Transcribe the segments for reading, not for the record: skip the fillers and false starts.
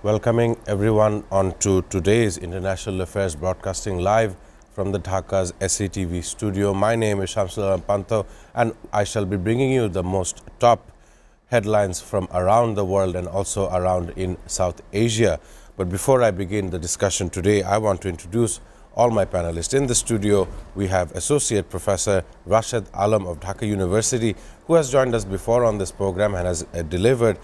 Welcoming everyone on to today's International Affairs broadcasting live from the Dhaka's SATV studio. My name is Shamsul Panto and I shall be bringing you the most top headlines from around the world and also around in South Asia. But before I begin the discussion today, I want to introduce all my panelists. In the studio, we have Associate Professor Rashid Alam of Dhaka University, who has joined us before on this program and has delivered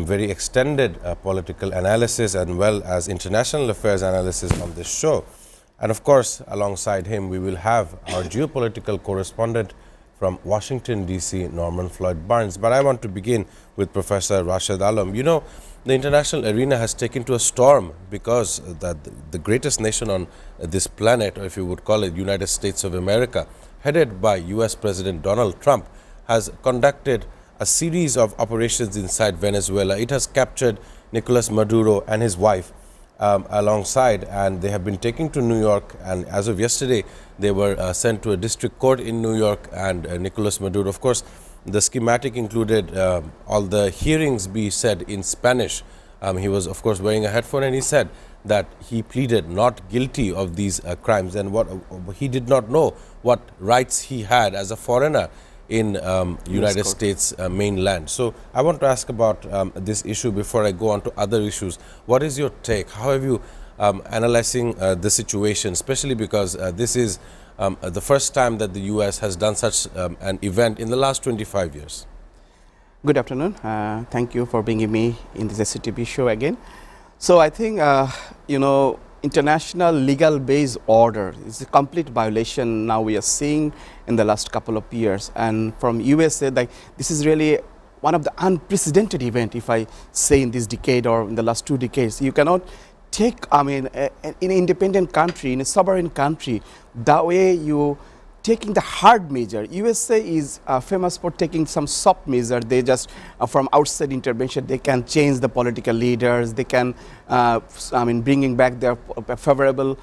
very extended political analysis and well as international affairs analysis on this show. And of course, alongside him, we will have our geopolitical correspondent from Washington, D.C., Norman Floyd Barnes. But I want to begin with Professor Rashid Alam. You know, the international arena has taken to a storm because the greatest nation on this planet, or if you would call it United States of America, headed by U.S. President Donald Trump, has conducted a series of operations inside Venezuela. It has captured Nicolas Maduro and his wife alongside, and they have been taken to New York, and as of yesterday they were sent to a district court in New York. And Nicolas Maduro, of course, the schematic included all the hearings be said in Spanish. He was of course wearing a headphone, and he said that he pleaded not guilty of these crimes, and what he did not know what rights he had as a foreigner in United States mainland. So I want to ask about this issue before I go on to other issues. What is your take? How have you analyzing the situation, especially because this is the first time that the U.S. has done such an event in the last 25 years? Good afternoon. Thank you for bringing me in this SATV show again. So I think, international legal based order is a complete violation now we are seeing in the last couple of years, and from USA, like, this is really one of the unprecedented event, if I say, in this decade or in the last 2 decades. You cannot take, in an independent country, in a sovereign country, that way you taking the hard measure. USA is famous for taking some soft measure. They just, from outside intervention, they can change the political leaders. They can, bringing back their favorable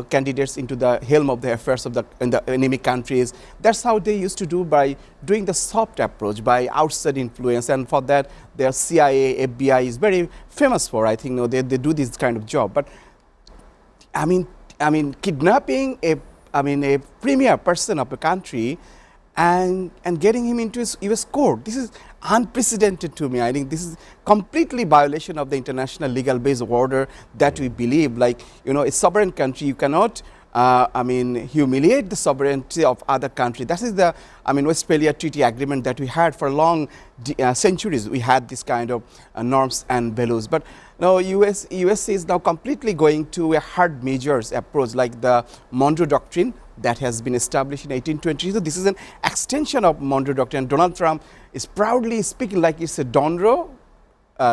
candidates into the helm of the affairs of the enemy countries. That's how they used to do, by doing the soft approach, by outside influence. And for that, their CIA, FBI is very famous for. I think, they do this kind of job. But kidnapping a premier person of a country and getting him into US court, this is unprecedented to me. I think this is completely violation of the international legal based order that we believe, like, a sovereign country, you cannot humiliate the sovereignty of other country. That is the, Westphalia Treaty Agreement that we had for long centuries. We had this kind of norms and values. But now US is now completely going to a hard measures approach, like the Monroe Doctrine that has been established in 1820. So this is an extension of Monroe Doctrine. Donald Trump is proudly speaking like it's a Donroe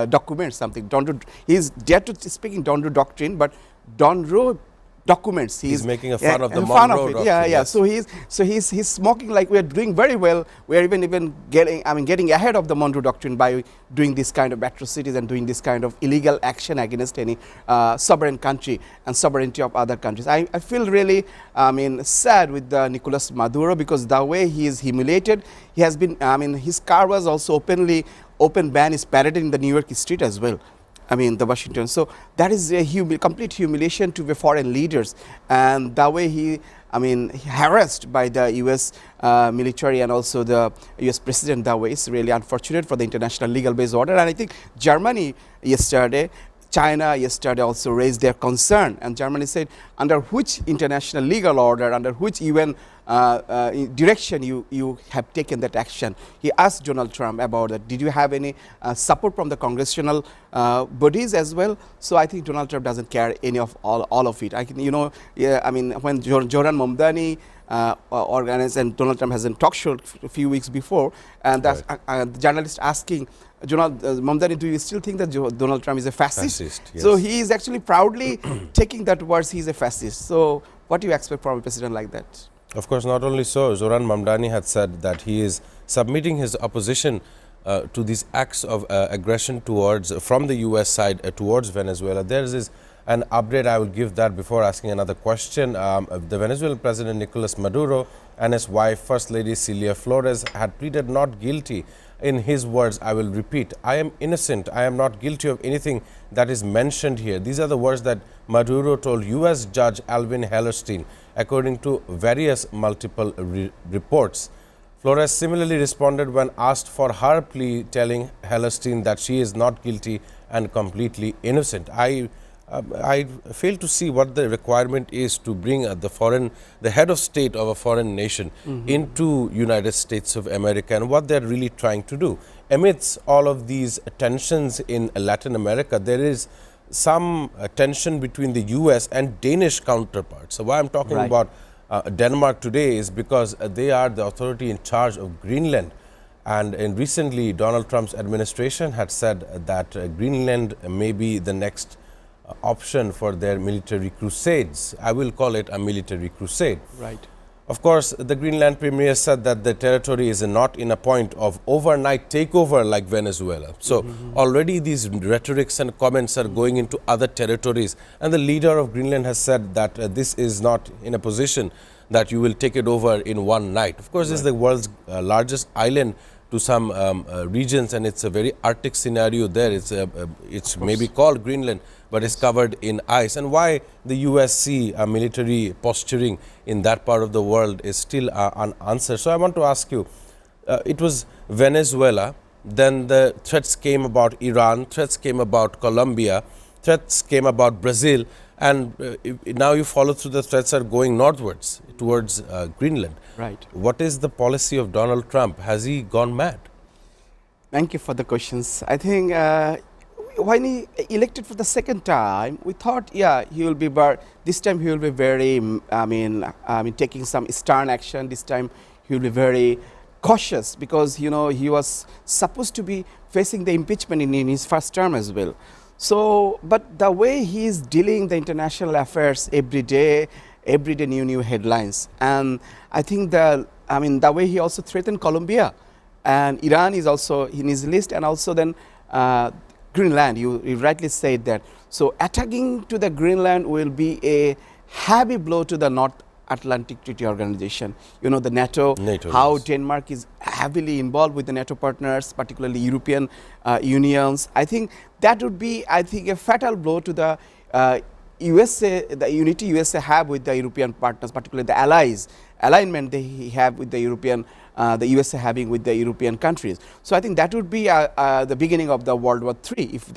document, something. He is dare to speak in Donroe Doctrine, but Donroe documents. He's making a fun of the Monroe Doctrine. Yeah. Yes. So he's smoking like we are doing very well. We are even getting ahead of the Monroe Doctrine by doing this kind of atrocities and doing this kind of illegal action against any sovereign country and sovereignty of other countries. I feel really sad with Nicolas Maduro, because the way he is humiliated. He has been, his car was also open ban is paraded in the New York street as well. The Washington. So that is a complete humiliation to the foreign leaders, and that way he, harassed by the U.S. Military and also the U.S. President. That way is really unfortunate for the international legal based order. And I think Germany yesterday, China yesterday also raised their concern, and Germany said, under which international legal order, under which UN direction you have taken that action. He asked Donald Trump about that. Did you have any support from the congressional bodies as well? So I think Donald Trump doesn't care any of all of it. When Joran Mamdani organized, and Donald Trump has a talk show a few weeks before, and that's the journalist asking Mamdani, do you still think that Donald Trump is a fascist? Yes. So he is actually proudly taking that words, he's a fascist. So what do you expect from a president like that? Of course, not only so, Zoran Mamdani had said that he is submitting his opposition to these acts of aggression from the U.S. side towards Venezuela. There is an update. I will give that before asking another question. The Venezuelan President Nicolas Maduro and his wife, First Lady Celia Flores, had pleaded not guilty In his words, I will repeat, I am innocent, I am not guilty of anything that is mentioned here. These are the words that Maduro told U.S. Judge Alvin Hellerstein, according to various multiple reports. Flores similarly responded when asked for her plea, telling Hellerstein that she is not guilty and completely innocent. I fail to see what the requirement is to bring the head of state of a foreign nation into United States of America and what they're really trying to do. Amidst all of these tensions in Latin America, there is some tension between the U.S. and Danish counterparts. So why I'm talking about Denmark today is because they are the authority in charge of Greenland. And recently, Donald Trump's administration had said that Greenland may be the next option for their military crusades. I will call it a military crusade. Right. Of course, the Greenland premier said that the territory is not in a point of overnight takeover like Venezuela. So already these rhetorics and comments are going into other territories, and the leader of Greenland has said that this is not in a position that you will take it over in one night. Of course, this is the world's largest island to some regions, and it's a very Arctic scenario there. It's maybe called Greenland, but it's covered in ice. And why the USC military posturing in that part of the world is still unanswered. So I want to ask you, it was Venezuela, then the threats came about Iran, threats came about Colombia, threats came about Brazil, and now you follow through, the threats are going northwards towards Greenland. Right. What is the policy of Donald Trump? Has he gone mad? Thank you for the questions. I think when he elected for the second time, we thought, yeah, he will be, but this time he will be very, taking some stern action. This time he will be very cautious because, you know, he was supposed to be facing the impeachment in his first term as well. So, but the way he is dealing the international affairs every day new headlines, and I think the way he also threatened Colombia, and Iran is also in his list, and also then Greenland. You rightly said that. So attacking to the Greenland will be a heavy blow to the North Atlantic Treaty Organization. You know, the NATO how yes. Denmark is heavily involved with the NATO partners, particularly European unions. I think that would be, a fatal blow to the USA, the unity USA have with the European partners, particularly the alignment they have with the European, the USA having with the European countries. So I think that would be the beginning of the World War III if